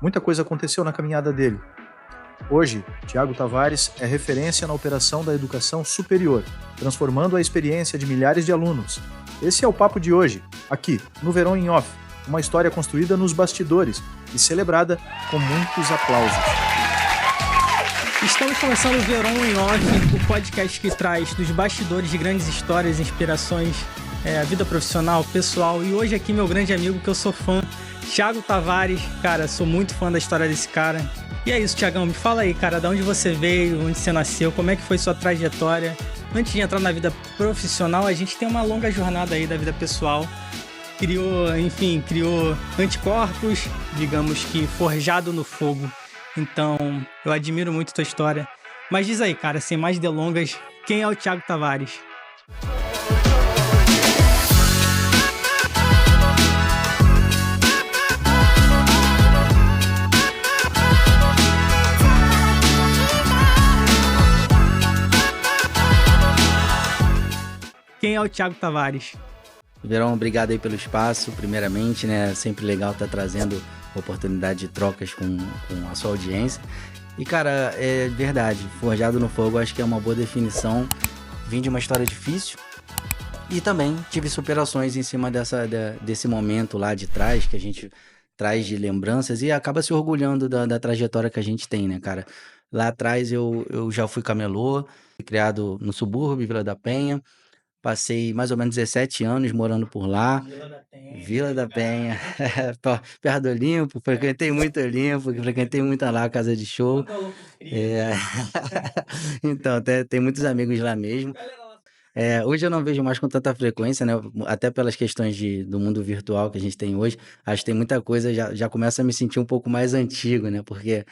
Muita coisa aconteceu na caminhada dele. Hoje, Thiago Tavares é referência na operação da educação superior, transformando a experiência de milhares de alunos. Esse é o papo de hoje, aqui, no Verão em Off, uma história construída nos bastidores e celebrada com muitos aplausos. Estamos começando o Verão em Off, o podcast que traz dos bastidores de grandes histórias, inspirações, a vida profissional, pessoal. E hoje aqui meu grande amigo que eu sou fã, Thiago Tavares. Cara, sou muito fã da história desse cara. E é isso, Thiagão, me fala aí, cara, de onde você veio, onde você nasceu, como é que foi sua trajetória. Antes de entrar na vida profissional, a gente tem uma longa jornada aí da vida pessoal. Criou anticorpos, digamos que forjado no fogo. Então, eu admiro muito tua história. Mas diz aí, cara, sem mais delongas, quem é o Thiago Tavares? Quem é o Thiago Tavares? Verão, obrigado aí pelo espaço, primeiramente, né? Sempre legal estar trazendo oportunidade de trocas com a sua audiência. E, cara, é verdade, forjado no fogo, acho que é uma boa definição. Vim de uma história difícil e também tive superações em cima desse momento lá de trás, que a gente traz de lembranças e acaba se orgulhando da trajetória que a gente tem, né, cara? Lá atrás eu já fui camelô, fui criado no subúrbio, Vila da Penha. Passei mais ou menos 17 anos morando por lá. Vila da Penha. Perto do Olimpo, frequentei muito Olimpo, frequentei muito lá a casa de show. Então, tem muitos amigos lá mesmo. Hoje eu não vejo mais com tanta frequência, né? Até pelas questões do mundo virtual que a gente tem hoje. Acho que tem muita coisa, já começa a me sentir um pouco mais antigo, né? Porque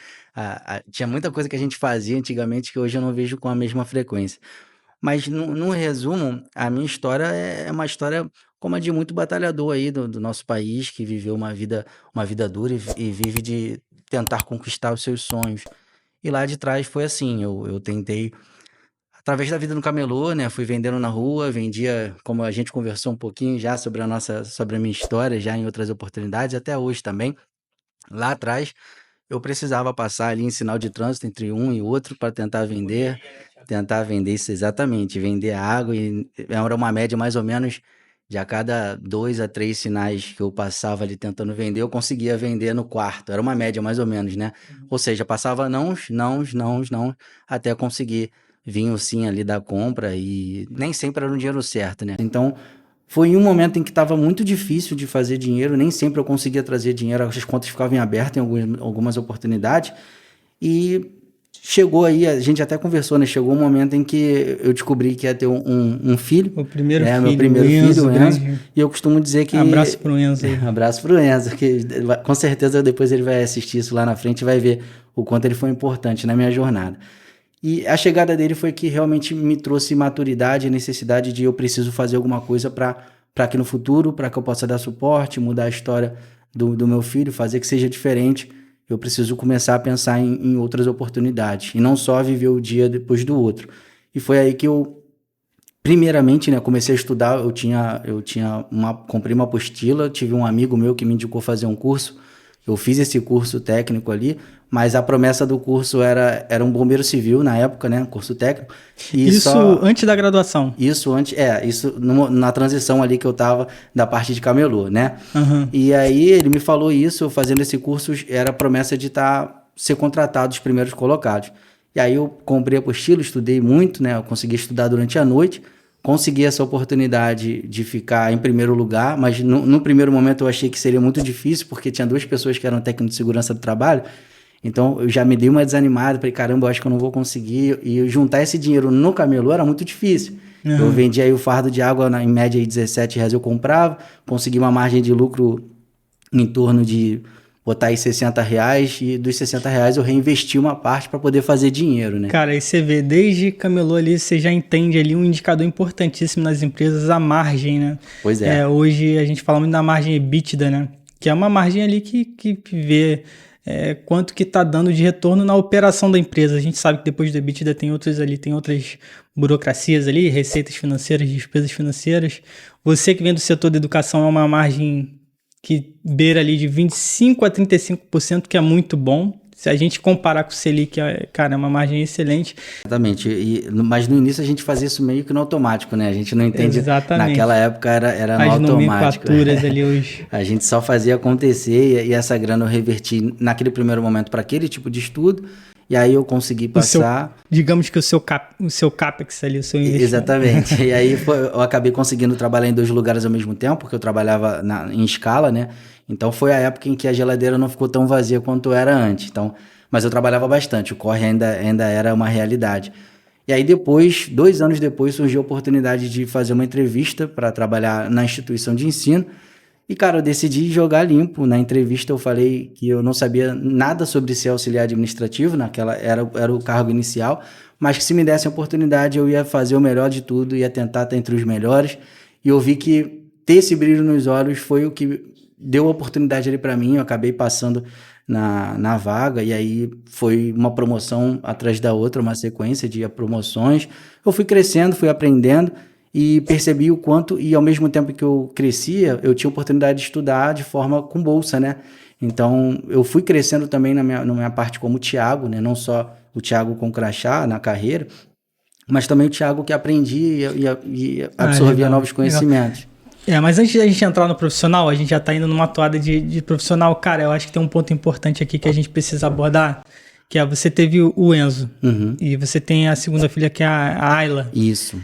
tinha muita coisa que a gente fazia antigamente que hoje eu não vejo com a mesma frequência. Mas, no resumo, a minha história é uma história como a de muito batalhador aí do nosso país, que viveu uma vida dura e vive de tentar conquistar os seus sonhos. E lá de trás foi assim, eu tentei, através da vida no camelô, né, fui vendendo na rua, vendia, como a gente conversou um pouquinho já sobre a minha história, já em outras oportunidades, até hoje também. Lá atrás, eu precisava passar ali em sinal de trânsito entre um e outro para tentar vender isso exatamente, vender água, e era uma média mais ou menos de a cada 2 a 3 sinais que eu passava ali tentando vender, eu conseguia vender no quarto, era uma média mais ou menos, né? Ou seja, passava não, até conseguir vir o sim ali da compra e nem sempre era o dinheiro certo, né? Então, foi um momento em que estava muito difícil de fazer dinheiro, nem sempre eu conseguia trazer dinheiro, as contas ficavam abertas em algumas oportunidades, e chegou aí, a gente até conversou, né? Chegou um momento em que eu descobri que ia ter um filho. O primeiro filho, meu primeiro filho, o Enzo. Grande. E eu costumo dizer que... Abraço pro Enzo aí. Abraço pro Enzo, que com certeza depois ele vai assistir isso lá na frente e vai ver o quanto ele foi importante na minha jornada. E a chegada dele foi que realmente me trouxe maturidade e necessidade de eu preciso fazer alguma coisa para que no futuro, para que eu possa dar suporte, mudar a história do meu filho, fazer que seja diferente. Eu preciso começar a pensar em outras oportunidades e não só viver o dia depois do outro. E foi aí que eu, primeiramente, né, comecei a estudar. Comprei uma apostila, tive um amigo meu que me indicou fazer um curso. Eu fiz esse curso técnico ali, mas a promessa do curso era um bombeiro civil na época, né, curso técnico. E isso antes da graduação? Isso antes, na transição ali que eu tava da parte de camelô, né? Uhum. E aí ele me falou isso, fazendo esse curso, era a promessa de ser contratado os primeiros colocados. E aí eu comprei a apostila, estudei muito, né? Eu consegui estudar durante a noite, consegui essa oportunidade de ficar em primeiro lugar, mas no primeiro momento eu achei que seria muito difícil, porque tinha 2 pessoas que eram técnicos de segurança do trabalho. Então eu já me dei uma desanimada, falei, caramba, eu acho que eu não vou conseguir. E juntar esse dinheiro no camelô era muito difícil. Uhum. Eu vendia aí o fardo de água, em média, aí R$17 eu comprava, consegui uma margem de lucro em torno de botar aí R$60, e dos R$60 eu reinvesti uma parte para poder fazer dinheiro, né? Cara, aí você vê, desde camelô ali, você já entende ali um indicador importantíssimo nas empresas, a margem, né? Pois é. Hoje a gente fala muito da margem EBITDA, né? Que é uma margem ali que vê quanto que tá dando de retorno na operação da empresa. A gente sabe que depois do EBITDA tem outras burocracias ali, receitas financeiras, despesas financeiras. Você que vem do setor da educação é uma margem que beira ali de 25% a 35%, que é muito bom. Se a gente comparar com o Selic, cara, é uma margem excelente. Exatamente. Mas no início a gente fazia isso meio que no automático, né? A gente não entende. Exatamente. Naquela época era no as automático. Nomenclaturas ali, A gente só fazia acontecer e essa grana eu reverti naquele primeiro momento para aquele tipo de estudo. E aí eu consegui passar... digamos que o seu CAPEX ali, o seu investimento. Exatamente. E aí eu acabei conseguindo trabalhar em 2 lugares ao mesmo tempo, porque eu trabalhava em escala, né? Então foi a época em que a geladeira não ficou tão vazia quanto era antes. Então, mas eu trabalhava bastante, o corre ainda era uma realidade. E aí depois, 2 anos depois, surgiu a oportunidade de fazer uma entrevista para trabalhar na instituição de ensino. E, cara, eu decidi jogar limpo. Na entrevista eu falei que eu não sabia nada sobre ser auxiliar administrativo, naquela era o cargo inicial, mas que se me desse a oportunidade eu ia fazer o melhor de tudo, ia tentar estar entre os melhores. E eu vi que ter esse brilho nos olhos foi o que deu a oportunidade ali para mim. Eu acabei passando na vaga e aí foi uma promoção atrás da outra, uma sequência de promoções. Eu fui crescendo, fui aprendendo e percebi o quanto, e ao mesmo tempo que eu crescia, eu tinha oportunidade de estudar de forma com bolsa, né? Então, eu fui crescendo também na minha parte como Thiago, né? Não só o Thiago com crachá na carreira, mas também o Thiago que aprendia e absorvia novos conhecimentos. Mas antes da gente entrar no profissional, a gente já tá indo numa toada de profissional. Cara, eu acho que tem um ponto importante aqui que a gente precisa abordar, que é você teve o Enzo, e você tem a segunda filha que é a Ayla. Isso.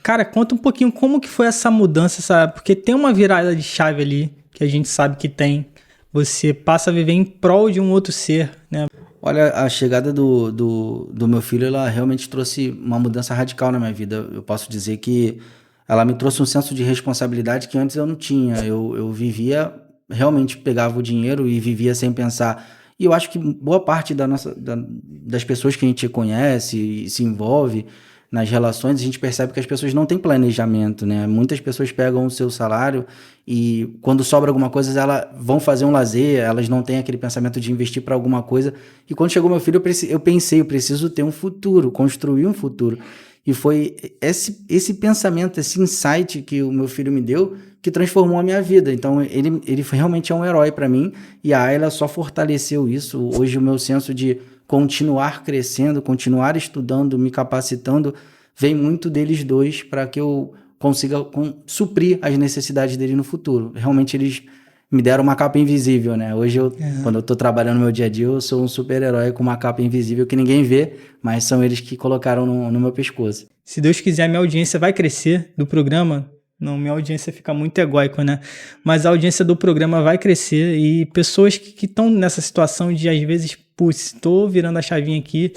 Cara, conta um pouquinho como que foi essa mudança, sabe? Porque tem uma virada de chave ali, que a gente sabe que tem. Você passa a viver em prol de um outro ser, né? Olha, a chegada do meu filho, ela realmente trouxe uma mudança radical na minha vida. Eu posso dizer que ela me trouxe um senso de responsabilidade que antes eu não tinha. Eu vivia, realmente pegava o dinheiro e vivia sem pensar. E eu acho que boa parte das pessoas que a gente conhece e se envolve nas relações, a gente percebe que as pessoas não têm planejamento, né? Muitas pessoas pegam o seu salário e quando sobra alguma coisa, elas vão fazer um lazer, elas não têm aquele pensamento de investir para alguma coisa. E quando chegou meu filho, eu pensei, eu preciso ter um futuro, construir um futuro. E foi esse pensamento, esse insight que o meu filho me deu que transformou a minha vida. Então, ele realmente é um herói para mim e a Ayla só fortaleceu isso. Hoje, o meu senso de continuar crescendo, continuar estudando, me capacitando, vem muito deles dois para que eu consiga suprir as necessidades dele no futuro. Realmente, eles me deram uma capa invisível, né? Hoje, quando eu tô trabalhando no meu dia a dia, eu sou um super-herói com uma capa invisível que ninguém vê, mas são eles que colocaram no meu pescoço. Se Deus quiser, minha audiência vai crescer do programa. Não, minha audiência fica muito egóico, né? Mas a audiência do programa vai crescer e pessoas que estão nessa situação de, às vezes, putz, estou virando a chavinha aqui.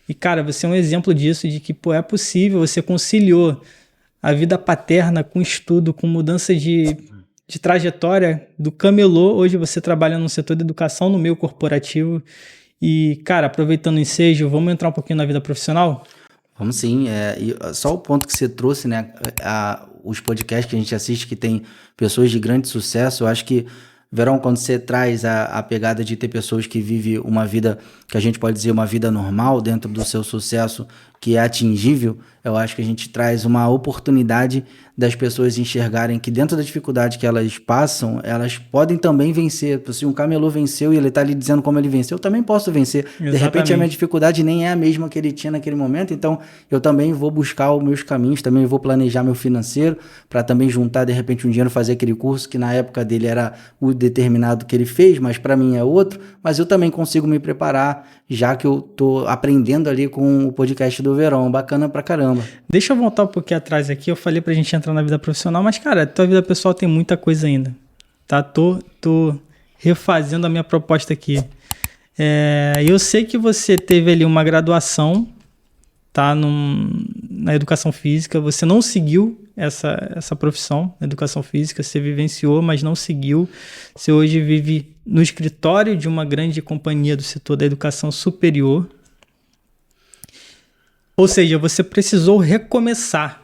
E, cara, você é um exemplo disso, de que, pô, é possível, você conciliou a vida paterna com estudo, com mudança de trajetória do camelô. Hoje você trabalha no setor de educação, no meio corporativo. E, cara, aproveitando o ensejo, vamos entrar um pouquinho na vida profissional? Vamos sim. Só o ponto que você trouxe, né? Os podcasts que a gente assiste que tem pessoas de grande sucesso, eu acho que, Verão, quando você traz a pegada de ter pessoas que vivem uma vida, que a gente pode dizer uma vida normal dentro do seu sucesso, que é atingível, eu acho que a gente traz uma oportunidade das pessoas enxergarem que dentro da dificuldade que elas passam, elas podem também vencer. Se um camelô venceu e ele está ali dizendo como ele venceu, eu também posso vencer. Exatamente. De repente a minha dificuldade nem é a mesma que ele tinha naquele momento, então eu também vou buscar os meus caminhos, também vou planejar meu financeiro para também juntar de repente um dinheiro, fazer aquele curso que na época dele era o determinado que ele fez, mas para mim é outro, mas eu também consigo me preparar, já que eu tô aprendendo ali com o podcast do Verão, bacana pra caramba. Deixa eu voltar um pouquinho atrás aqui, eu falei pra gente entrar na vida profissional, mas cara, tua vida pessoal tem muita coisa ainda, tá? Tô refazendo a minha proposta aqui. Eu sei que você teve ali uma graduação, tá? Na educação física, você não seguiu essa profissão, educação física, você vivenciou, mas não seguiu. Você hoje vive no escritório de uma grande companhia do setor da educação superior. Ou seja, você precisou recomeçar,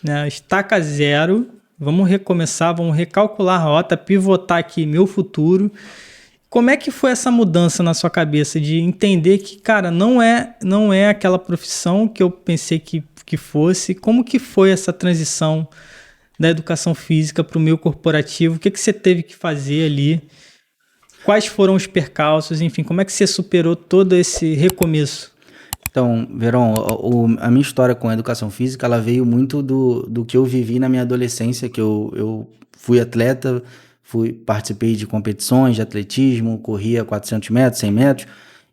né? Estaca zero, vamos recomeçar, vamos recalcular a rota, pivotar aqui meu futuro. Como é que foi essa mudança na sua cabeça de entender que, cara, não é aquela profissão que eu pensei que fosse? Como que foi essa transição da educação física para o meio corporativo? O que você teve que fazer ali? Quais foram os percalços? Enfim, como é que você superou todo esse recomeço? Então, Verão, a minha história com a educação física, ela veio muito do que eu vivi na minha adolescência, que eu fui atleta, participei de competições de atletismo, corria 400 metros, 100 metros,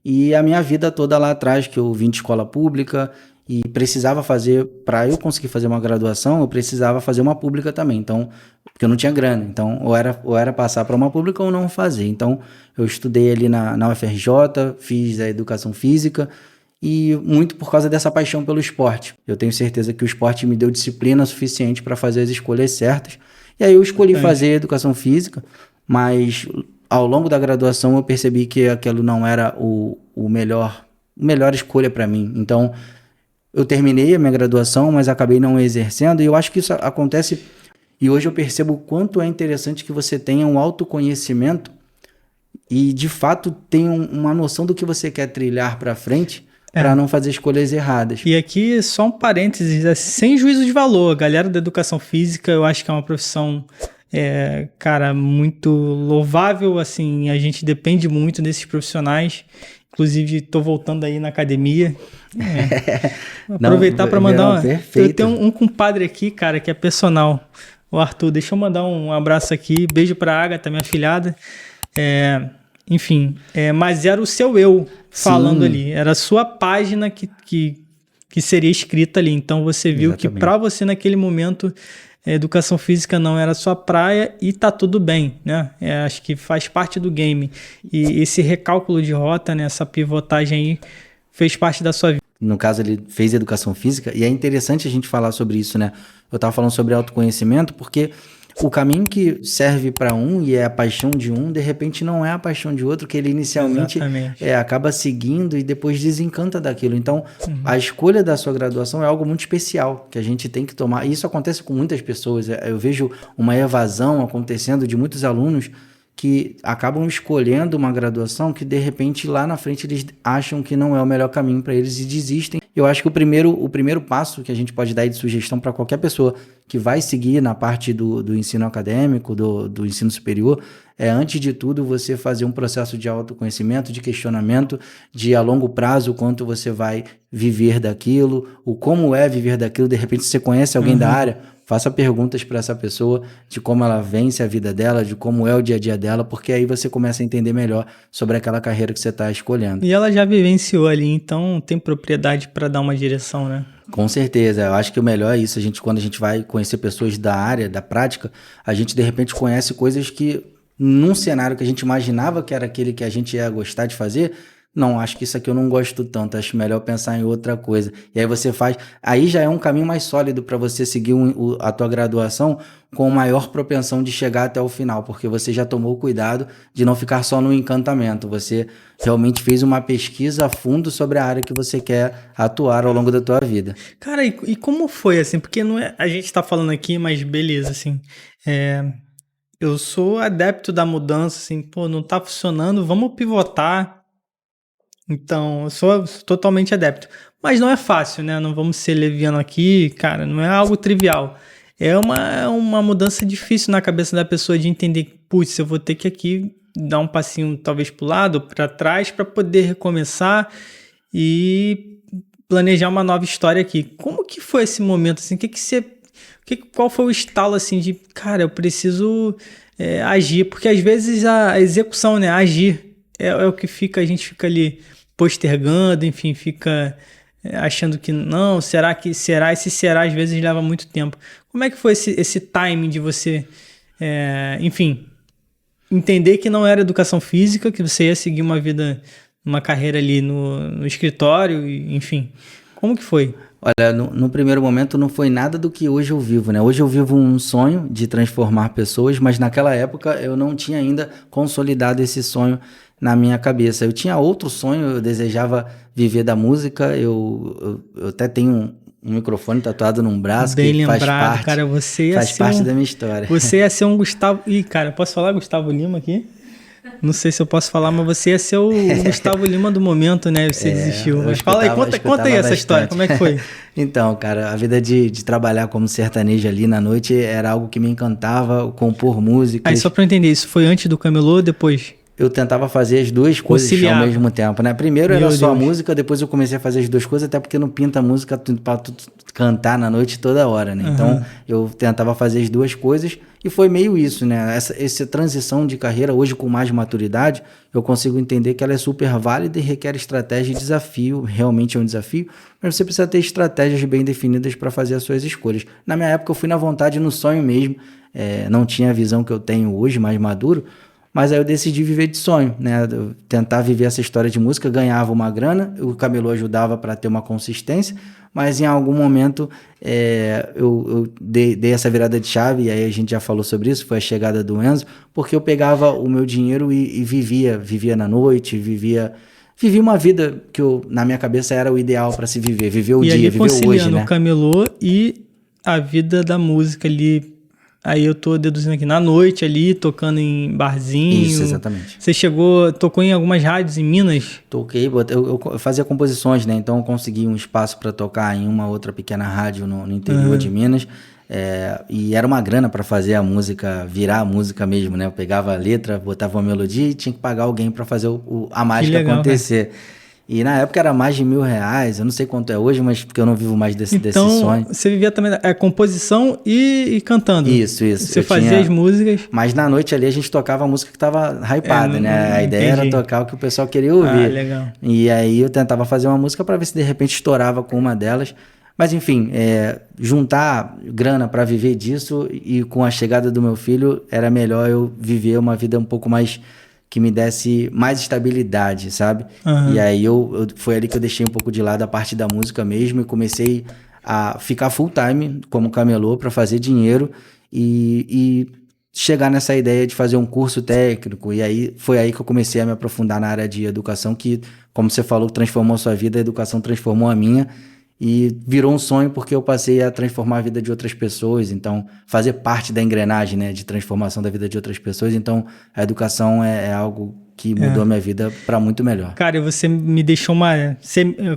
e a minha vida toda lá atrás, que eu vim de escola pública e precisava fazer, para eu conseguir fazer uma graduação, eu precisava fazer uma pública também, então, porque eu não tinha grana, então ou era passar para uma pública ou não fazer. Então, eu estudei ali na UFRJ, fiz a educação física, e muito por causa dessa paixão pelo esporte. Eu tenho certeza que o esporte me deu disciplina suficiente para fazer as escolhas certas. E aí eu escolhi fazer educação física, mas ao longo da graduação eu percebi que aquilo não era a melhor escolha para mim. Então, eu terminei a minha graduação, mas acabei não exercendo, e eu acho que isso acontece, e hoje eu percebo o quanto é interessante que você tenha um autoconhecimento e, de fato, tenha uma noção do que você quer trilhar para frente, para não fazer escolhas erradas. E aqui, só um parênteses, sem juízo de valor, a galera da educação física, eu acho que é uma profissão, cara, muito louvável, assim, a gente depende muito desses profissionais, inclusive estou voltando aí na academia, aproveitar para mandar eu tenho um compadre aqui, cara, que é personal, o Arthur, deixa eu mandar um abraço aqui, beijo para a Agatha, minha afilhada, enfim, mas era o seu eu falando ali, era a sua página que seria escrita ali, então você viu que para você naquele momento a educação física não era sua praia e tá tudo bem, né? Acho que faz parte do game, e esse recálculo de rota, né, essa pivotagem aí fez parte da sua vida. No caso, ele fez educação física, e é interessante a gente falar sobre isso, né? Eu tava falando sobre autoconhecimento porque o caminho que serve para um e é a paixão de um, de repente não é a paixão de outro, que ele inicialmente acaba seguindo e depois desencanta daquilo. Então, a escolha da sua graduação é algo muito especial, que a gente tem que tomar. E isso acontece com muitas pessoas. Eu vejo uma evasão acontecendo de muitos alunos que acabam escolhendo uma graduação que, de repente, lá na frente eles acham que não é o melhor caminho para eles e desistem. Eu acho que o primeiro passo que a gente pode dar de sugestão para qualquer pessoa que vai seguir na parte do ensino acadêmico, do ensino superior, é, antes de tudo, você fazer um processo de autoconhecimento, de questionamento, de a longo prazo, o quanto você vai viver daquilo, o como é viver daquilo. De repente, você conhece alguém da área, faça perguntas para essa pessoa de como ela vence a vida dela, de como é o dia a dia dela, porque aí você começa a entender melhor sobre aquela carreira que você está escolhendo. E ela já vivenciou ali, então tem propriedade para dar uma direção, né? Com certeza, eu acho que o melhor é isso. Quando a gente vai conhecer pessoas da área, da prática, a gente de repente conhece coisas que num cenário que a gente imaginava que era aquele que a gente ia gostar de fazer, não, acho que isso aqui eu não gosto tanto, acho melhor pensar em outra coisa. E aí você faz, aí já é um caminho mais sólido para você seguir a tua graduação com maior propensão de chegar até o final, porque você já tomou o cuidado de não ficar só no encantamento, você realmente fez uma pesquisa a fundo sobre a área que você quer atuar ao longo da tua vida. Cara, e como foi, assim, porque não é, a gente tá falando aqui, mas beleza, assim, eu sou adepto da mudança, assim, pô, não tá funcionando, vamos pivotar. Então, eu sou totalmente adepto. Mas não é fácil, né? Não vamos ser leviano aqui, cara, não é algo trivial. É uma mudança difícil na cabeça da pessoa de entender, putz, eu vou ter que aqui dar um passinho talvez pro lado, para trás, para poder recomeçar e planejar uma nova história aqui. Como que foi esse momento, assim? Qual foi o estalo, assim, de, cara, eu preciso agir? Porque às vezes a execução, né, agir, é o que a gente fica ali postergando, enfim, fica achando que não, será que será? Esse será às vezes leva muito tempo. Como é que foi esse timing de você, enfim, entender que não era educação física, que você ia seguir uma vida, uma carreira ali no escritório, enfim, como que foi? Olha, no primeiro momento não foi nada do que hoje eu vivo, né? Hoje eu vivo um sonho de transformar pessoas, mas naquela época eu não tinha ainda consolidado esse sonho na minha cabeça. Eu tinha outro sonho, eu desejava viver da música, eu até tenho um microfone tatuado num braço. Bem que lembrado, faz parte, cara, você ia faz ser parte da minha história. Você ia ser um Gustavo... Ih, cara, posso falar Gustavo Lima aqui? Não sei se eu posso falar, mas você ia ser o Gustavo Lima do momento, né? Você desistiu. Mas fala aí, conta aí essa história, como é que foi? Então, cara, a vida de trabalhar como sertanejo ali na noite era algo que me encantava, compor músicas. Aí, só pra eu entender, isso foi antes do camelô ou depois? Eu tentava fazer as duas coisas ao mesmo tempo, né? Primeiro era só a música, depois eu comecei a fazer as duas coisas, até porque não pinta música pra tu cantar na noite toda hora, né? Então, eu tentava fazer as duas coisas e foi meio isso, né? Essa transição de carreira, hoje com mais maturidade, eu consigo entender que ela é super válida e requer estratégia e desafio, realmente é um desafio, mas você precisa ter estratégias bem definidas para fazer as suas escolhas. Na minha época, eu fui na vontade, no sonho mesmo, não tinha a visão que eu tenho hoje, mais maduro, mas aí eu decidi viver de sonho, né? Tentar viver essa história de música, ganhava uma grana, o camelô ajudava para ter uma consistência, mas em algum momento eu dei essa virada de chave, e aí a gente já falou sobre isso, foi a chegada do Enzo, porque eu pegava o meu dinheiro e vivia na noite, vivia uma vida que na minha cabeça era o ideal para se viver o dia, viver o hoje, né? O camelô e a vida da música ali. Aí eu tô deduzindo aqui, na noite ali, tocando em barzinho. Isso, exatamente. Você tocou em algumas rádios em Minas? Toquei, eu fazia composições, né? Então eu consegui um espaço para tocar em uma outra pequena rádio no interior de Minas. E era uma grana para fazer a música, virar a música mesmo, né? Eu pegava a letra, botava uma melodia e tinha que pagar alguém para fazer a mágica acontecer. Cara. E na época era mais de R$1.000, eu não sei quanto é hoje, mas porque eu não vivo mais desse sonho. Então, você vivia também composição e cantando. Isso. Você fazia as músicas. Mas na noite ali a gente tocava a música que tava hypada, né? A ideia era tocar o que o pessoal queria ouvir. Ah, legal. E aí eu tentava fazer uma música para ver se de repente estourava com uma delas. Mas enfim, juntar grana para viver disso e com a chegada do meu filho, era melhor eu viver uma vida um pouco mais... que me desse mais estabilidade, sabe? E aí foi ali que eu deixei um pouco de lado a parte da música mesmo e comecei a ficar full time como camelô para fazer dinheiro e chegar nessa ideia de fazer um curso técnico. E aí foi aí que eu comecei a me aprofundar na área de educação, que, como você falou, transformou a sua vida, a educação transformou a minha. E virou um sonho porque eu passei a transformar a vida de outras pessoas, então fazer parte da engrenagem, né, de transformação da vida de outras pessoas. Então a educação é algo que mudou a minha vida para muito melhor. Cara, você me deixou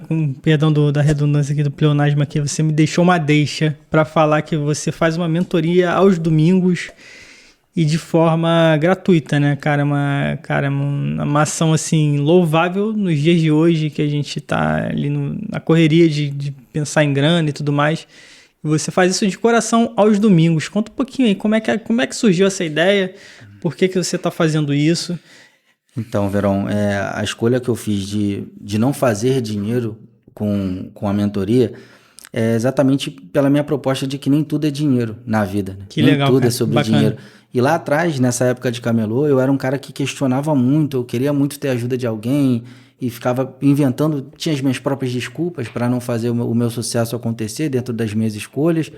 com perdão da redundância aqui, do pleonasmo aqui, você me deixou uma deixa para falar que você faz uma mentoria aos domingos e de forma gratuita, né, cara? Uma ação, assim, louvável nos dias de hoje, que a gente tá ali na correria de pensar em grana e tudo mais. E você faz isso de coração aos domingos. Conta um pouquinho aí, como é que surgiu essa ideia? Por que você tá fazendo isso? Então, Verão, a escolha que eu fiz de não fazer dinheiro com a mentoria é exatamente pela minha proposta de que nem tudo é dinheiro na vida. Né? Que legal, nem tudo cara. É sobre Bacana. Dinheiro. E lá atrás, nessa época de camelô, eu era um cara que questionava muito, eu queria muito ter a ajuda de alguém e ficava inventando, tinha as minhas próprias desculpas para não fazer o meu sucesso acontecer dentro das minhas escolhas.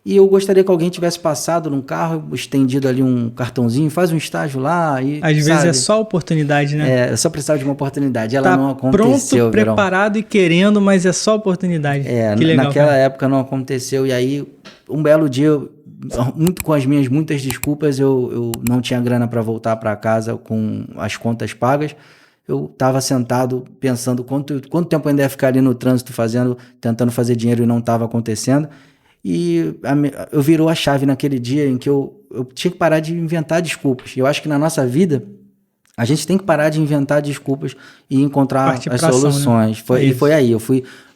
E eu gostaria que alguém tivesse passado num carro, estendido ali um cartãozinho, faz um estágio lá. E, às vezes é só oportunidade, né? Eu só precisava de uma oportunidade. Ela não aconteceu. Pronto, preparado e querendo, mas é só oportunidade. Que legal, naquela época não aconteceu. E aí, um belo dia, com as minhas muitas desculpas, eu não tinha grana para voltar para casa com as contas pagas. Eu estava sentado pensando quanto tempo ainda ia ficar ali no trânsito tentando fazer dinheiro e não estava acontecendo. E eu virou a chave naquele dia em que eu tinha que parar de inventar desculpas. Eu acho que na nossa vida a gente tem que parar de inventar desculpas e encontrar as soluções. Ação, né? E foi aí,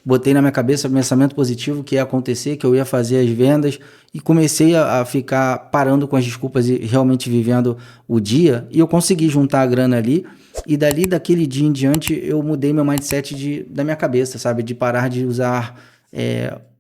botei na minha cabeça o pensamento positivo que ia acontecer, que eu ia fazer as vendas e comecei a ficar parando com as desculpas e realmente vivendo o dia. E eu consegui juntar a grana ali e daquele dia em diante eu mudei meu mindset da minha cabeça, sabe? De parar de usar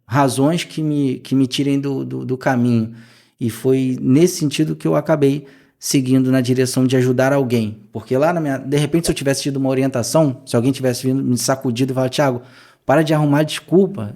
razões que me tirem do caminho. E foi nesse sentido que eu acabei seguindo na direção de ajudar alguém. Porque lá de repente, se eu tivesse tido uma orientação, se alguém tivesse vindo me sacudido e falado, Thiago, para de arrumar desculpa.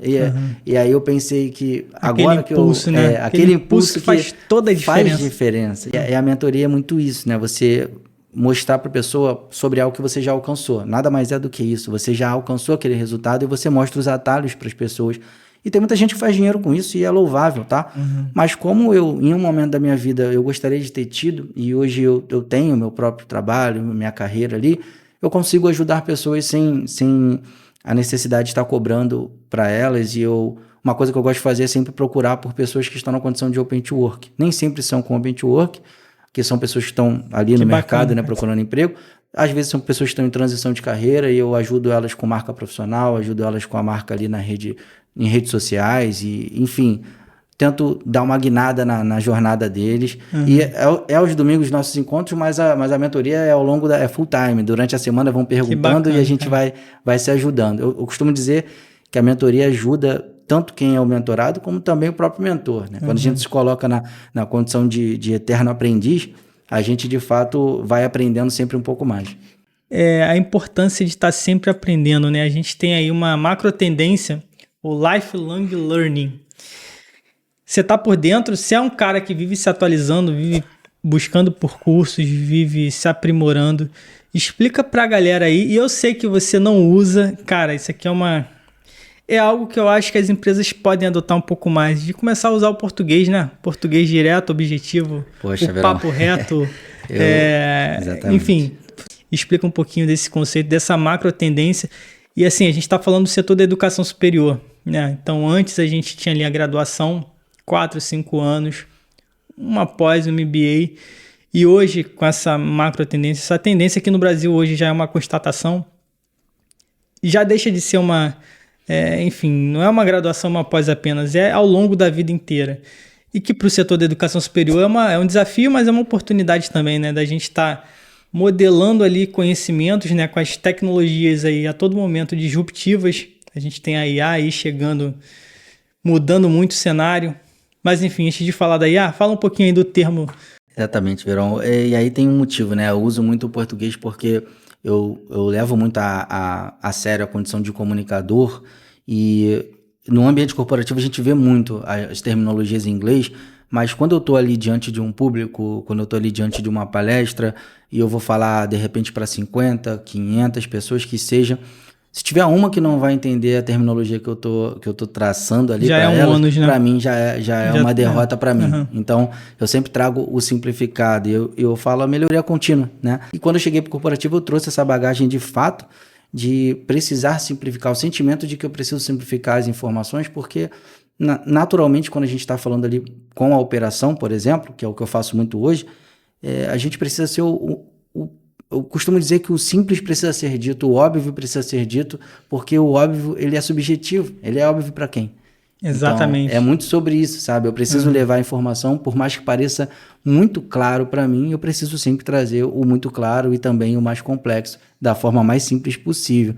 E aí eu pensei que agora que impulso, né? Aquele impulso que faz toda a diferença. Faz diferença. E a mentoria é muito isso, né? Você mostrar para a pessoa sobre algo que você já alcançou. Nada mais é do que isso. Você já alcançou aquele resultado e você mostra os atalhos para as pessoas. E tem muita gente que faz dinheiro com isso e é louvável, tá? Mas como eu, em um momento da minha vida, eu gostaria de ter tido, e hoje eu tenho meu próprio trabalho, minha carreira ali, eu consigo ajudar pessoas sem a necessidade de estar cobrando para elas. E uma coisa que eu gosto de fazer é sempre procurar por pessoas que estão na condição de open to work. Nem sempre são com open to work, que são pessoas que estão ali no mercado, né, procurando emprego. Às vezes são pessoas que estão em transição de carreira e eu ajudo elas com marca profissional, ajudo elas com a marca ali em redes sociais e, enfim, tento dar uma guinada na jornada deles. E é aos domingos nossos encontros, mas a mentoria é ao longo é full time. Durante a semana vão perguntando bacana, e a gente vai se ajudando. Eu costumo dizer que a mentoria ajuda tanto quem é o mentorado como também o próprio mentor, né? Quando a gente se coloca na condição de eterno aprendiz, a gente, de fato, vai aprendendo sempre um pouco mais. A importância de estar sempre aprendendo, né? A gente tem aí uma macro tendência, o lifelong learning. Você está por dentro, você é um cara que vive se atualizando, vive buscando por cursos, vive se aprimorando. Explica pra galera aí, e eu sei que você não usa, cara, isso aqui é algo que eu acho que as empresas podem adotar um pouco mais, de começar a usar o português, né? Português direto, objetivo, Poxa, o papo reto. Exatamente. Enfim, explica um pouquinho desse conceito, dessa macro tendência. E assim, a gente está falando do setor da educação superior, né? Então, antes a gente tinha ali a graduação, 4, 5 anos, uma pós, um MBA. E hoje, com essa macro tendência, essa tendência aqui no Brasil hoje já é uma constatação, já deixa de ser enfim, não é uma graduação, uma pós apenas, é ao longo da vida inteira. E que para o setor da educação superior é um desafio, mas é uma oportunidade também, né? Da gente estar modelando ali conhecimentos, né? Com as tecnologias aí a todo momento disruptivas. A gente tem a IA aí chegando, mudando muito o cenário. Mas enfim, antes de falar da IA, fala um pouquinho aí do termo. Exatamente, Verão. E aí tem um motivo, né? Eu uso muito o português porque eu levo muito a sério a condição de comunicador, e no ambiente corporativo a gente vê muito as terminologias em inglês, mas quando eu estou ali diante de um público, quando eu estou ali diante de uma palestra e eu vou falar de repente para 50, 500 pessoas que seja, se tiver uma que não vai entender a terminologia que eu tô traçando ali para elas, né? Para mim já é uma derrota para mim. Então, eu sempre trago o simplificado, eu falo a melhoria contínua, né? E quando eu cheguei para o corporativo, eu trouxe essa bagagem de fato de precisar simplificar, o sentimento de que eu preciso simplificar as informações, porque naturalmente, quando a gente está falando ali com a operação, por exemplo, que é o que eu faço muito hoje, a gente precisa ser eu costumo dizer que o simples precisa ser dito, o óbvio precisa ser dito, porque o óbvio, ele é subjetivo, ele é óbvio para quem? Exatamente. Então, é muito sobre isso, sabe? Eu preciso levar a informação, por mais que pareça muito claro para mim, eu preciso sempre trazer o muito claro e também o mais complexo, da forma mais simples possível.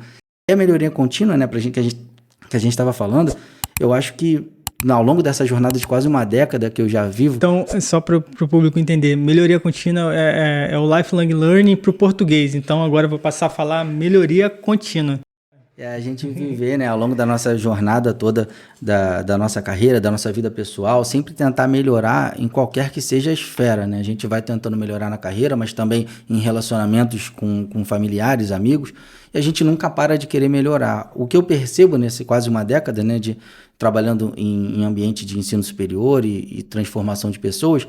E a melhoria contínua, né, que a gente estava falando, eu acho que ao longo dessa jornada de quase uma década que eu já vivo... Então, só para o público entender, melhoria contínua é o lifelong learning para o português. Então, agora eu vou passar a falar melhoria contínua. É a gente viver, né, ao longo da nossa jornada toda, da nossa carreira, da nossa vida pessoal, sempre tentar melhorar em qualquer que seja a esfera, né? A gente vai tentando melhorar na carreira, mas também em relacionamentos com familiares, amigos, e a gente nunca para de querer melhorar. O que eu percebo nesse quase uma década, né, trabalhando em ambiente de ensino superior e transformação de pessoas,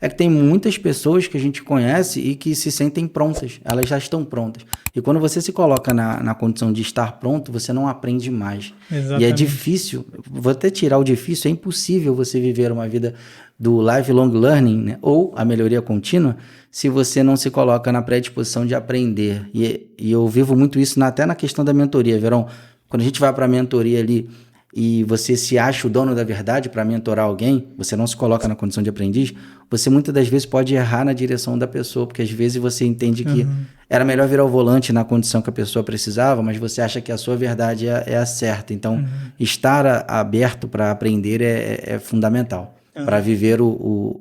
é que tem muitas pessoas que a gente conhece e que se sentem prontas, elas já estão prontas. E quando você se coloca na condição de estar pronto, você não aprende mais. Exatamente. E é difícil, vou até tirar o difícil, é impossível você viver uma vida do lifelong learning, né, ou a melhoria contínua, se você não se coloca na predisposição de aprender. E eu vivo muito isso até na questão da mentoria, Verão. Quando a gente vai para a mentoria ali, e você se acha o dono da verdade para mentorar alguém, você não se coloca na condição de aprendiz, você muitas das vezes pode errar na direção da pessoa, porque às vezes você entende que era melhor virar o volante na condição que a pessoa precisava, mas você acha que a sua verdade é a certa. Então, estar aberto para aprender é fundamental para viver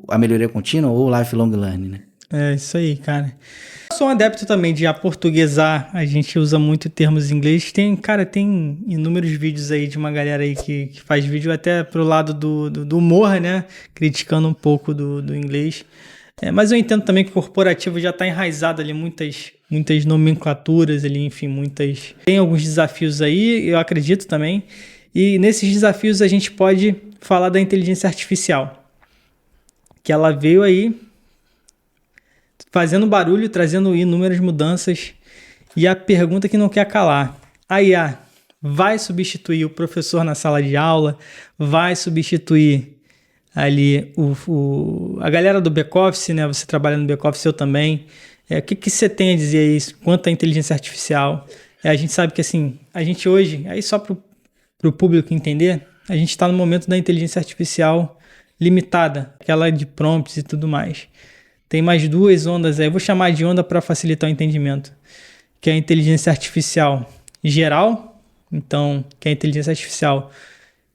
a melhoria contínua ou o lifelong learning, né? É isso aí, cara. Eu sou um adepto também de aportuguesar, a gente usa muito termos em inglês. Tem inúmeros vídeos aí de uma galera aí que faz vídeo até pro lado do humor, né? Criticando um pouco do inglês. Mas eu entendo também que o corporativo já está enraizado ali, muitas nomenclaturas ali, enfim, tem alguns desafios aí, eu acredito também. E nesses desafios a gente pode falar da inteligência artificial, que ela veio aí fazendo barulho, trazendo inúmeras mudanças. E a pergunta que não quer calar: a IA vai substituir o professor na sala de aula? Vai substituir ali a galera do back-office, né? Você trabalha no back-office, eu também. O que você tem a dizer aí quanto à inteligência artificial? A gente sabe que assim, a gente hoje, aí só para o público entender, a gente está no momento da inteligência artificial limitada, aquela de prompts e tudo mais. Tem mais duas ondas aí, eu vou chamar de onda para facilitar o entendimento, que é a inteligência artificial geral, então, que é a inteligência artificial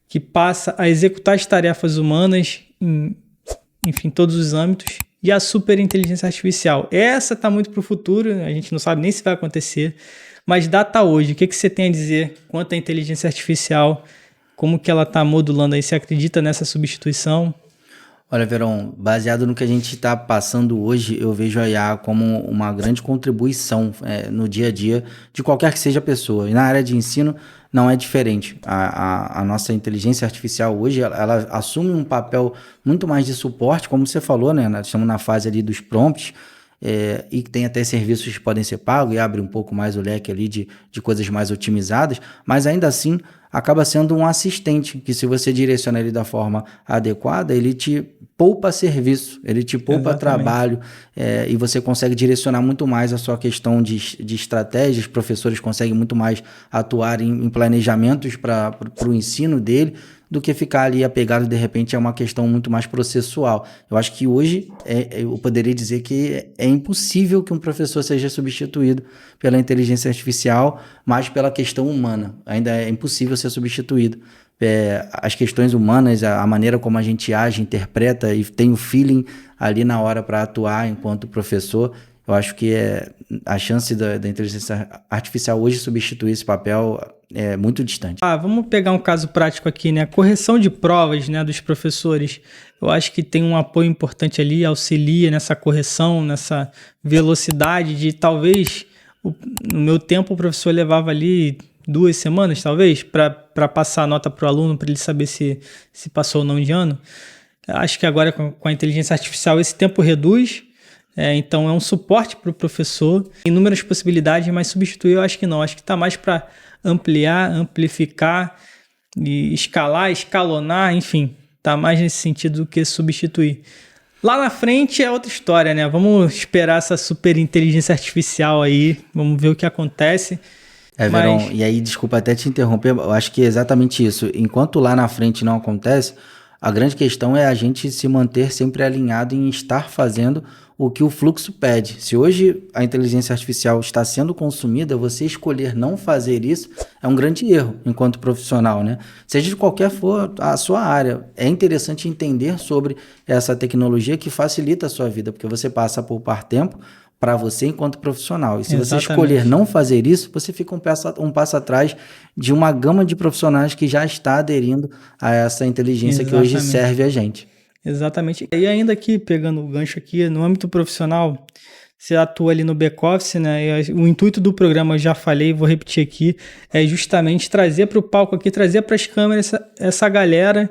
que passa a executar as tarefas humanas em, enfim, todos os âmbitos, e a superinteligência artificial. Essa está muito para o futuro, a gente não sabe nem se vai acontecer, mas data hoje. O que você tem a dizer quanto à inteligência artificial, como que ela está modulando aí? Você acredita nessa substituição? Olha, Verão, baseado no que a gente está passando hoje, eu vejo a IA como uma grande contribuição no dia a dia de qualquer que seja a pessoa. E na área de ensino não é diferente. A nossa inteligência artificial hoje, ela assume um papel muito mais de suporte, como você falou, né? Nós estamos na fase ali dos prompts, e tem até serviços que podem ser pagos e abre um pouco mais o leque ali de coisas mais otimizadas, mas ainda assim acaba sendo um assistente, que se você direciona ele da forma adequada, ele te poupa serviço, ele te poupa trabalho, e você consegue direcionar muito mais a sua questão de estratégias, os professores conseguem muito mais atuar em planejamentos para o ensino dele, do que ficar ali apegado, de repente, a uma questão muito mais processual. Eu acho que hoje, eu poderia dizer que é impossível que um professor seja substituído pela inteligência artificial, mas pela questão humana. Ainda é impossível ser substituído. As questões humanas, a maneira como a gente age, interpreta e tem o feeling ali na hora para atuar enquanto professor, eu acho que a chance da inteligência artificial hoje substituir esse papel é muito distante. Vamos pegar um caso prático aqui, né? A correção de provas, né, dos professores. Eu acho que tem um apoio importante ali, auxilia nessa correção, nessa velocidade de talvez, no meu tempo, o professor levava ali 2 semanas, talvez, para passar a nota para o aluno, para ele saber se passou ou não de ano. Acho que agora com a inteligência artificial esse tempo reduz. Então é um suporte para o professor, inúmeras possibilidades, mas substituir eu acho que não, acho que está mais para ampliar, amplificar, e escalar, escalonar, enfim, está mais nesse sentido do que substituir. Lá na frente é outra história, né? Vamos esperar essa super inteligência artificial aí, vamos ver o que acontece. Verão, e aí, desculpa até te interromper, eu acho que é exatamente isso. Enquanto lá na frente não acontece, a grande questão é a gente se manter sempre alinhado em estar fazendo o que o fluxo pede. Se hoje a inteligência artificial está sendo consumida, você escolher não fazer isso é um grande erro enquanto profissional, né? Seja de qualquer for a sua área, é interessante entender sobre essa tecnologia que facilita a sua vida, porque você passa a poupar tempo para você enquanto profissional. E se você escolher não fazer isso, você fica um passo atrás de uma gama de profissionais que já está aderindo a essa inteligência que hoje serve a gente. Exatamente. E ainda aqui, pegando o gancho aqui, no âmbito profissional, você atua ali no back-office, né? O intuito do programa, eu já falei, vou repetir aqui, é justamente trazer para o palco aqui, trazer para as câmeras essa galera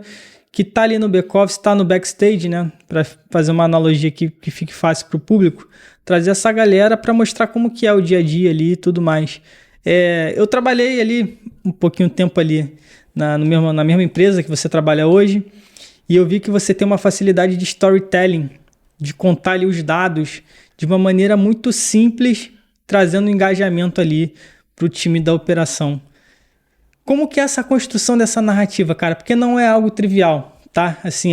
que está ali no back-office, está no backstage, né? Para fazer uma analogia aqui que fique fácil para o público, trazer essa galera para mostrar como que é o dia a dia ali e tudo mais. Eu trabalhei ali um pouquinho de tempo ali na mesma empresa que você trabalha hoje, e eu vi que você tem uma facilidade de storytelling, de contar ali os dados de uma maneira muito simples, trazendo engajamento ali para o time da operação. Como que é essa construção dessa narrativa, cara? Porque não é algo trivial, tá? Assim,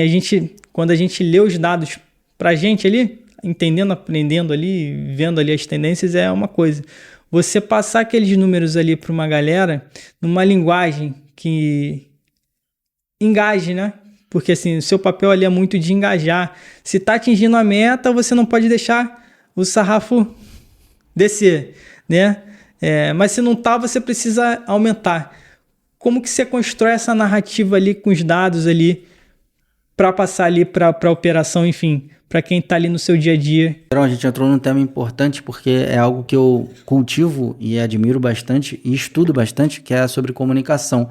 quando a gente lê os dados pra gente ali, entendendo, aprendendo ali, vendo ali as tendências, é uma coisa. Você passar aqueles números ali para uma galera numa linguagem que engaje, né? Porque assim, o seu papel ali é muito de engajar. Se está atingindo a meta, você não pode deixar o sarrafo descer, né? Mas se não está, você precisa aumentar. Como que você constrói essa narrativa ali com os dados ali para passar ali para a operação, enfim, para quem está ali no seu dia a dia? Então, a gente entrou num tema importante porque é algo que eu cultivo e admiro bastante e estudo bastante, que é sobre comunicação.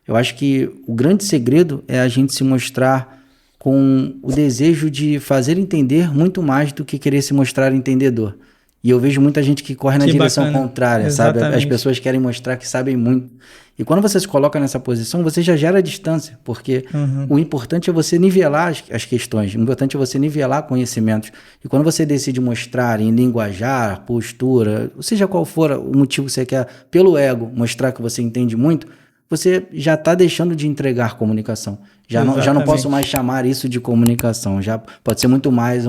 Eu acho que o grande segredo é a gente se mostrar com o desejo de fazer entender muito mais do que querer se mostrar entendedor. E eu vejo muita gente que corre na direção contrária, sabe? As pessoas querem mostrar que sabem muito. E quando você se coloca nessa posição, você já gera distância, porque o importante é você nivelar as questões, o importante é você nivelar conhecimentos. E quando você decide mostrar em linguajar, postura, seja qual for o motivo que você quer, pelo ego, mostrar que você entende muito, você já está deixando de entregar comunicação. Já não posso mais chamar isso de comunicação. Já pode ser muito mais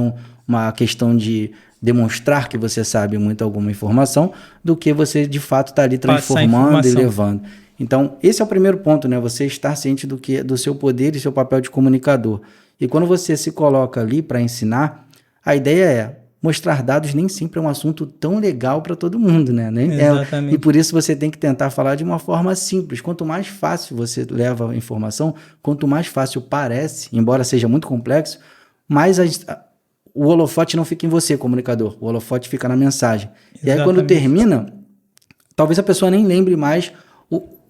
uma questão de demonstrar que você sabe muito alguma informação do que você de fato está ali transformando e levando. Então, esse é o primeiro ponto, né? Você estar ciente do seu poder e seu papel de comunicador. E quando você se coloca ali para ensinar, a ideia é mostrar dados nem sempre é um assunto tão legal para todo mundo, né? Exatamente. E por isso você tem que tentar falar de uma forma simples. Quanto mais fácil você leva a informação, quanto mais fácil parece, embora seja muito complexo, mais o holofote não fica em você, comunicador. O holofote fica na mensagem. Exatamente. E aí quando termina, talvez a pessoa nem lembre mais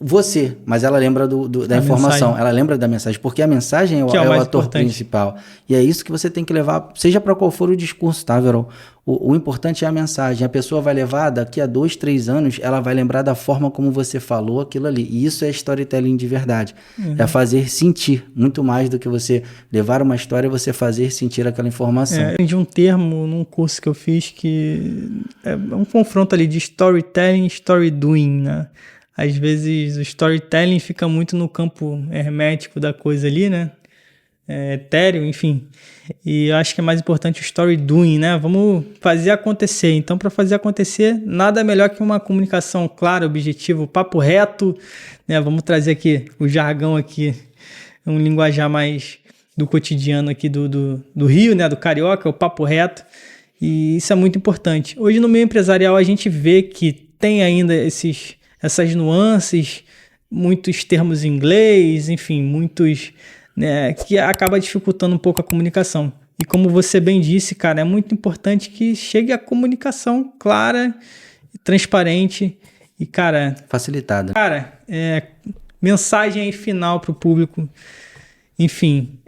você, mas ela lembra da informação, ela lembra da mensagem, porque a mensagem é o ator principal. E é isso que você tem que levar, seja para qual for o discurso, tá, Verão? O importante é a mensagem. A pessoa vai levar, daqui a 2, 3 anos, ela vai lembrar da forma como você falou aquilo ali. E isso é storytelling de verdade. É fazer sentir, muito mais do que você levar uma história e você fazer sentir aquela informação. Eu aprendi um termo num curso que eu fiz que é um confronto ali de storytelling e story doing, né? Às vezes o storytelling fica muito no campo hermético da coisa ali, né? Etéreo, enfim. E eu acho que é mais importante o story doing, né? Vamos fazer acontecer. Então, para fazer acontecer, nada melhor que uma comunicação clara, objetiva, papo reto, né? Vamos trazer aqui o jargão aqui, um linguajar mais do cotidiano aqui do Rio, né? Do carioca, o papo reto. E isso é muito importante. Hoje no meio empresarial a gente vê que tem ainda essas nuances, muitos termos em inglês, enfim, muitos, né, que acaba dificultando um pouco a comunicação. E como você bem disse, cara, é muito importante que chegue a comunicação clara, transparente e, cara... facilitada. Cara, mensagem aí final para o público. Enfim,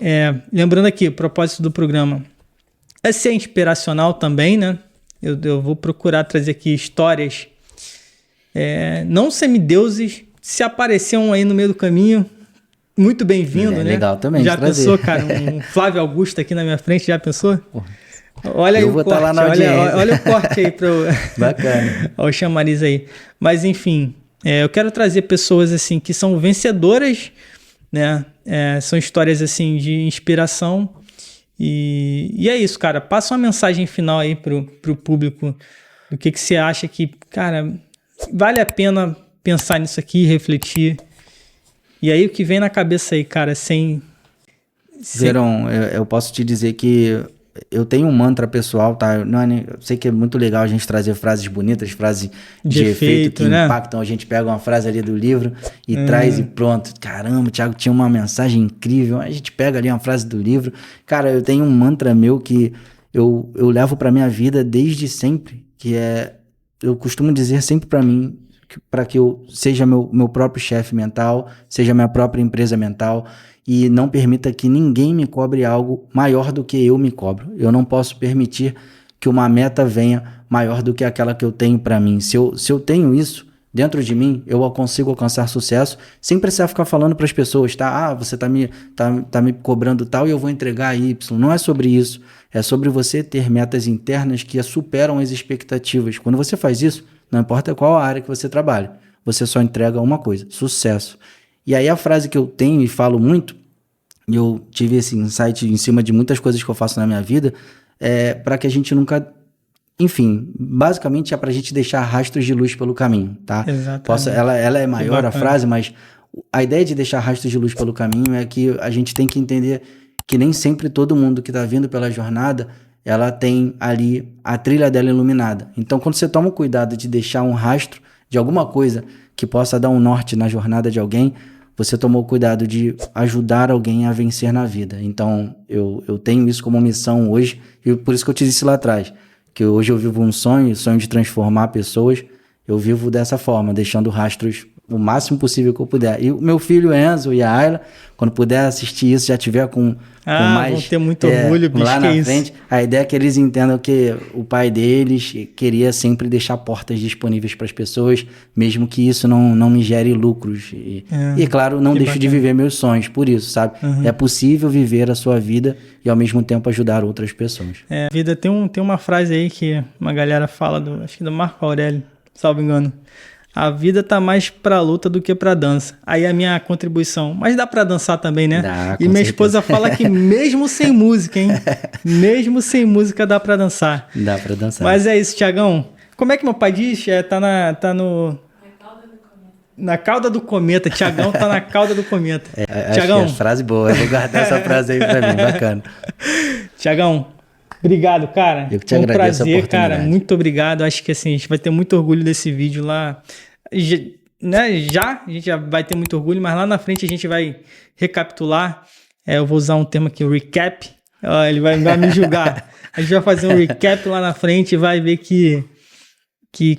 lembrando aqui, o propósito do programa é ser inspiracional também, né? Eu vou procurar trazer aqui histórias... não semideuses, se aparecer um aí no meio do caminho, muito bem-vindo, né? Legal também. Já pensou, cara, um Flávio Augusto aqui na minha frente, já pensou? Olha aí o corte, lá na olha o corte aí Bacana. Olha o chamariz aí. Mas enfim, eu quero trazer pessoas assim que são vencedoras, né? São histórias assim de inspiração e é isso, cara. Passa uma mensagem final aí pro público do que você acha que, cara... vale a pena pensar nisso aqui, refletir. E aí o que vem na cabeça aí, cara, Verão, eu posso te dizer que eu tenho um mantra pessoal, tá? Eu sei que é muito legal a gente trazer frases bonitas, frases de efeito que, né, impactam. A gente pega uma frase ali do livro e traz e pronto. Caramba, o Thiago tinha uma mensagem incrível. A gente pega ali uma frase do livro. Cara, eu tenho um mantra meu que eu levo pra minha vida desde sempre, que eu costumo dizer sempre para mim, para que eu seja meu próprio chefe mental, seja minha própria empresa mental e não permita que ninguém me cobre algo maior do que eu me cobro. Eu não posso permitir que uma meta venha maior do que aquela que eu tenho para mim. Se eu tenho isso dentro de mim, eu consigo alcançar sucesso sem precisar ficar falando para as pessoas, tá? Você tá me cobrando tal e eu vou entregar Y. Não é sobre isso. É sobre você ter metas internas que superam as expectativas. Quando você faz isso, não importa qual a área que você trabalha, você só entrega uma coisa: sucesso. E aí a frase que eu tenho e falo muito, e eu tive esse insight em cima de muitas coisas que eu faço na minha vida, para que a gente nunca... Enfim, basicamente é pra gente deixar rastros de luz pelo caminho, tá? Exatamente. Ela é maior a frase, mas a ideia de deixar rastros de luz pelo caminho é que a gente tem que entender que nem sempre todo mundo que tá vindo pela jornada, ela tem ali a trilha dela iluminada. Então, quando você toma o cuidado de deixar um rastro de alguma coisa que possa dar um norte na jornada de alguém, você tomou o cuidado de ajudar alguém a vencer na vida. Então, eu tenho isso como missão hoje, e por isso que eu te disse lá atrás, que hoje eu vivo um sonho de transformar pessoas. Eu vivo dessa forma, deixando rastros o máximo possível que eu puder. E o meu filho Enzo e a Ayla, quando puder assistir isso, já tiver com mais... vão ter muito orgulho, bicho, lá que na isso. frente. A ideia é que eles entendam que o pai deles queria sempre deixar portas disponíveis para as pessoas, mesmo que isso não me gere lucros. E claro, não deixo de viver meus sonhos por isso, sabe? É possível viver a sua vida e ao mesmo tempo ajudar outras pessoas. Vida, tem uma frase aí que uma galera fala, acho que do Marco Aurélio, salvo engano. A vida tá mais pra luta do que pra dança. Aí a minha contribuição. Mas dá pra dançar também, né? Dá, e minha esposa fala que mesmo sem música, hein? Mesmo sem música dá pra dançar. Dá pra dançar. Mas é isso, Tiagão. Como é que meu pai diz? Tá no... Na cauda do cometa. Tiagão tá na cauda do cometa. Tiagão. Acho que é frase boa. Eu vou guardar essa frase aí pra mim. Bacana. Tiagão, obrigado, cara. Eu que te agradeço a oportunidade. Cara, muito obrigado. Acho que assim, a gente vai ter muito orgulho desse vídeo lá. A gente já vai ter muito orgulho, mas lá na frente a gente vai recapitular. Eu vou usar um termo aqui, recap. Ele vai me julgar. A gente vai fazer um recap lá na frente e vai ver que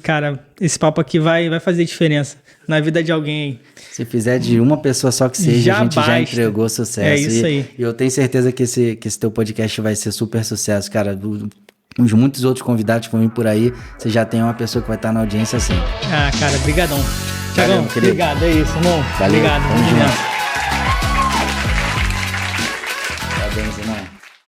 cara, esse papo aqui vai fazer diferença na vida de alguém aí. Se fizer de uma pessoa só que seja, a gente já entregou sucesso. É isso aí. E eu tenho certeza que esse teu podcast vai ser super sucesso, cara. Os muitos outros convidados que vão vir por aí, você já tem uma pessoa que vai estar na audiência sempre. Cara, brigadão. Tiagão, obrigado, é isso, irmão. Valeu, obrigado. Tamo junto. Parabéns, irmão.